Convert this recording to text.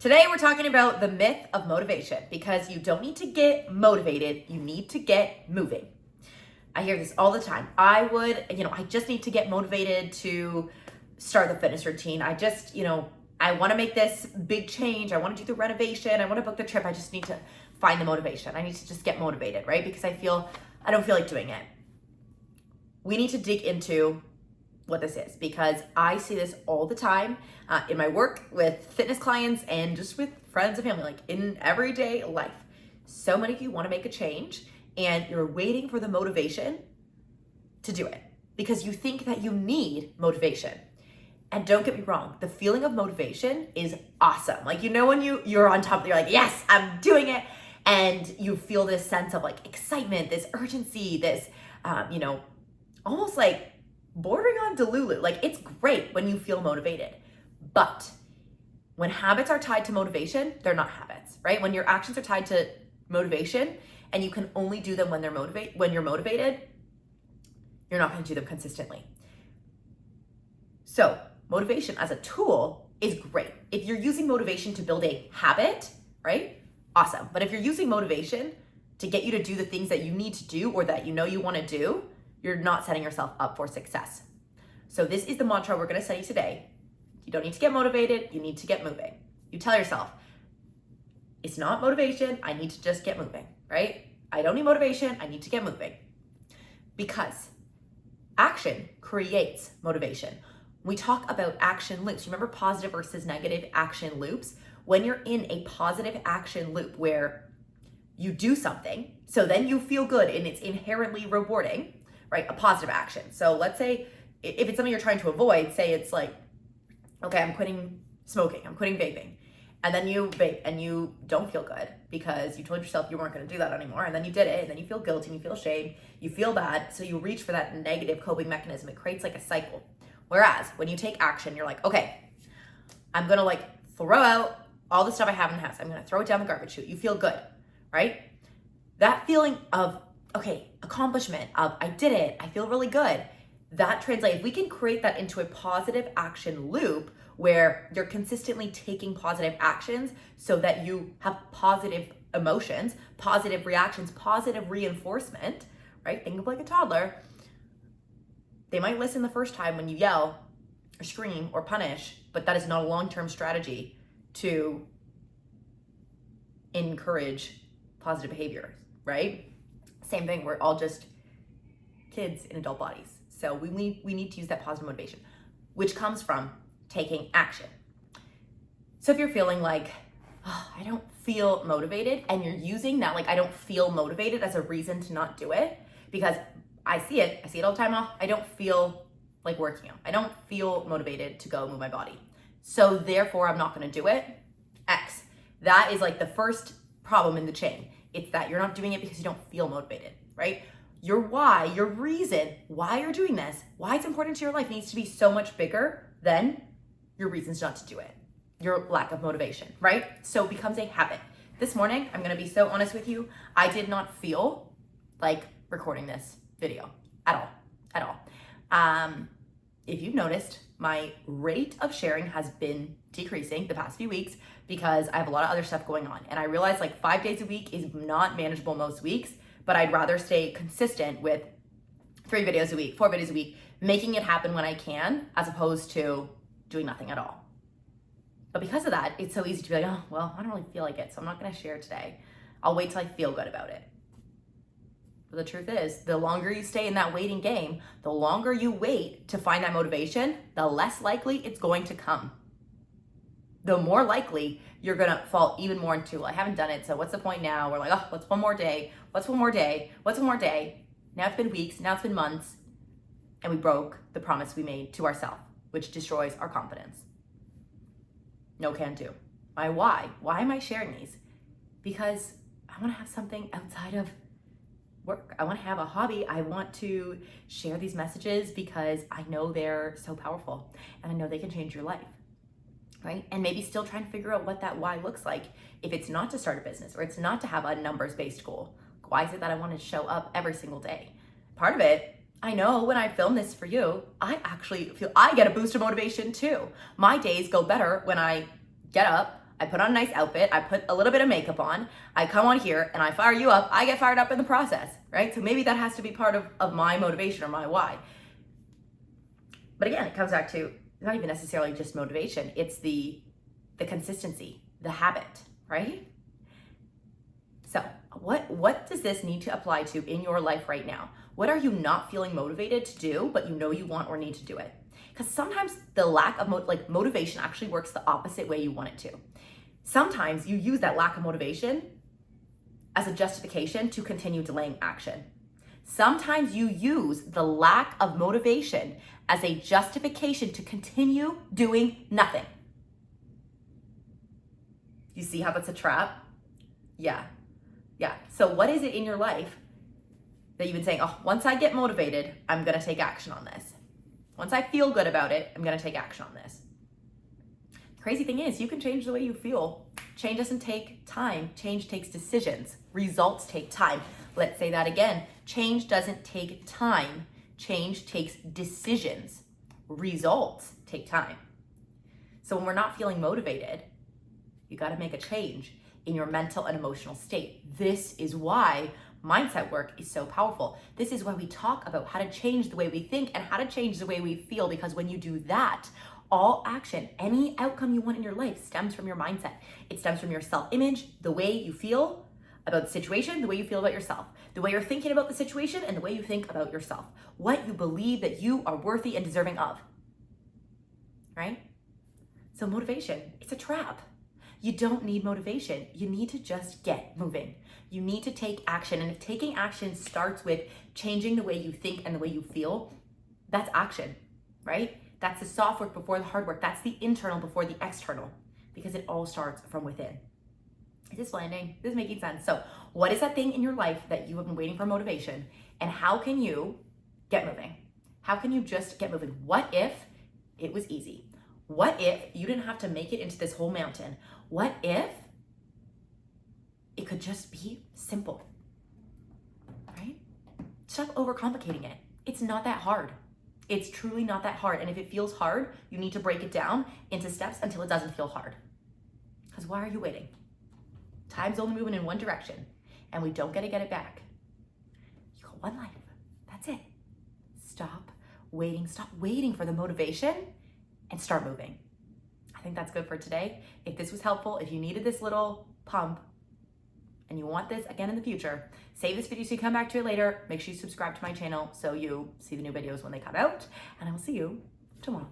Today we're talking about the myth of motivation because you don't need to get motivated, you need to get moving. I hear this all the time. I just need to get motivated to start the fitness routine. I want to make this big change. I want to do the renovation. I want to book the trip. I just need to find the motivation. I need to just get motivated, right? Because I don't feel like doing it. We need to dig into what this is because I see this all the time in my work with fitness clients and just with friends and family, like in everyday life. So many of you want to make a change and you're waiting for the motivation to do it because you think that you need motivation. And don't get me wrong, the feeling of motivation is awesome. Like, when you're on top, you're like, yes, I'm doing it. And you feel this sense of like excitement, this urgency, this, almost like bordering on delulu. Like, it's great when you feel motivated, but when habits are tied to motivation, they're not habits, right? When your actions are tied to motivation and you can only do them when you're motivated, you're not going to do them consistently. So motivation as a tool is great. If you're using motivation to build a habit, right? Awesome. But if you're using motivation to get you to do the things that you need to do or that you want to do, you're not setting yourself up for success. So this is the mantra we're going to study today. You don't need to get motivated. You need to get moving. You tell yourself, it's not motivation. I need to just get moving, right? I don't need motivation. I need to get moving. Because action creates motivation. We talk about action loops. Remember positive versus negative action loops? When you're in a positive action loop where you do something, so then you feel good and it's inherently rewarding, right? A positive action. So let's say if it's something you're trying to avoid, say it's like, okay, I'm quitting smoking, I'm quitting vaping. And then you vape and you don't feel good because you told yourself you weren't going to do that anymore. And then you did it and then you feel guilty and you feel shame, you feel bad. So you reach for that negative coping mechanism. It creates like a cycle. Whereas when you take action, you're like, okay, I'm going to throw out all the stuff I have in the house. I'm going to throw it down the garbage chute. You feel good, right? That feeling of, okay, accomplishment of I did it, I feel really good. That translates, if we can create that into a positive action loop where you're consistently taking positive actions so that you have positive emotions, positive reactions, positive reinforcement, right? Think of like a toddler. They might listen the first time when you yell or scream or punish, but that is not a long-term strategy to encourage positive behaviors, right? Same thing, we're all just kids in adult bodies. So we need to use that positive motivation, which comes from taking action. So if you're feeling like, oh, I don't feel motivated, and you're using that, I don't feel motivated as a reason to not do it, because I see it all the time. Oh, I don't feel like working out. I don't feel motivated to go move my body. So therefore I'm not going to do it. X. That is the first problem in the chain. It's that you're not doing it because you don't feel motivated, right? Your why, your reason why you're doing this, why it's important to your life needs to be so much bigger than your reasons not to do it, your lack of motivation, right? So it becomes a habit. This morning, I'm going to be so honest with you, I did not feel like recording this video at all. If you've noticed, my rate of sharing has been decreasing the past few weeks because I have a lot of other stuff going on. And I realize 5 days a week is not manageable most weeks, but I'd rather stay consistent with 3 videos a week, 4 videos a week, making it happen when I can, as opposed to doing nothing at all. But because of that, it's so easy to be like, oh, well, I don't really feel like it, so I'm not gonna share today. I'll wait till I feel good about it. But the truth is, the longer you stay in that waiting game, the longer you wait to find that motivation, the less likely it's going to come. The more likely you're gonna fall even more into, well, I haven't done it, so what's the point now? We're like, oh, what's one more day? What's one more day? What's one more day? Now it's been weeks, now it's been months, and we broke the promise we made to ourselves, which destroys our confidence. No can do. My why? Why am I sharing these? Because I wanna have something outside of work. I want to have a hobby. I want to share these messages because I know they're so powerful and I know they can change your life, right? And maybe still trying to figure out what that why looks like. If it's not to start a business or it's not to have a numbers-based goal, why is it that I want to show up every single day? Part of it, I know when I film this for you, I actually feel I get a boost of motivation too. My days go better when I get up, I put on a nice outfit, I put a little bit of makeup on, I come on here and I fire you up, I get fired up in the process, right? So maybe that has to be part of my motivation or my why. But again, it comes back to not even necessarily just motivation, it's the consistency, the habit, right? So what does this need to apply to in your life right now? What are you not feeling motivated to do, but you know you want or need to do it? Because sometimes the lack of motivation actually works the opposite way you want it to. Sometimes you use that lack of motivation as a justification to continue delaying action. Sometimes you use the lack of motivation as a justification to continue doing nothing. You see how that's a trap? Yeah. So what is it in your life that you've been saying, oh, once I get motivated, I'm gonna take action on this. Once I feel good about it, I'm gonna take action on this. Crazy thing is, you can change the way you feel. Change doesn't take time. Change takes decisions. Results take time. Let's say that again. Change doesn't take time. Change takes decisions. Results take time. So when we're not feeling motivated, you got to make a change in your mental and emotional state. This is why mindset work is so powerful. This is why we talk about how to change the way we think and how to change the way we feel, because when you do that, all action, any outcome you want in your life stems from your mindset. It stems from your self-image, the way you feel about the situation, the way you feel about yourself, the way you're thinking about the situation, and the way you think about yourself, what you believe that you are worthy and deserving of, right? So motivation, it's a trap. You don't need motivation. You need to just get moving. You need to take action. And if taking action starts with changing the way you think and the way you feel, that's action, right? That's the soft work before the hard work. That's the internal before the external, because it all starts from within. Is this landing? This is making sense. So what is that thing in your life that you have been waiting for motivation, and how can you get moving? How can you just get moving? What if it was easy? What if you didn't have to make it into this whole mountain? What if it could just be simple, right? Stop overcomplicating it. It's not that hard. It's truly not that hard. And if it feels hard, you need to break it down into steps until it doesn't feel hard. Because why are you waiting? Time's only moving in one direction, and we don't get it back. You got one life. That's it. Stop waiting. Stop waiting for the motivation and start moving. I think that's good for today. If this was helpful, if you needed this little pump and you want this again in the future, save this video so you come back to it later. Make sure you subscribe to my channel so you see the new videos when they come out, and I will see you tomorrow.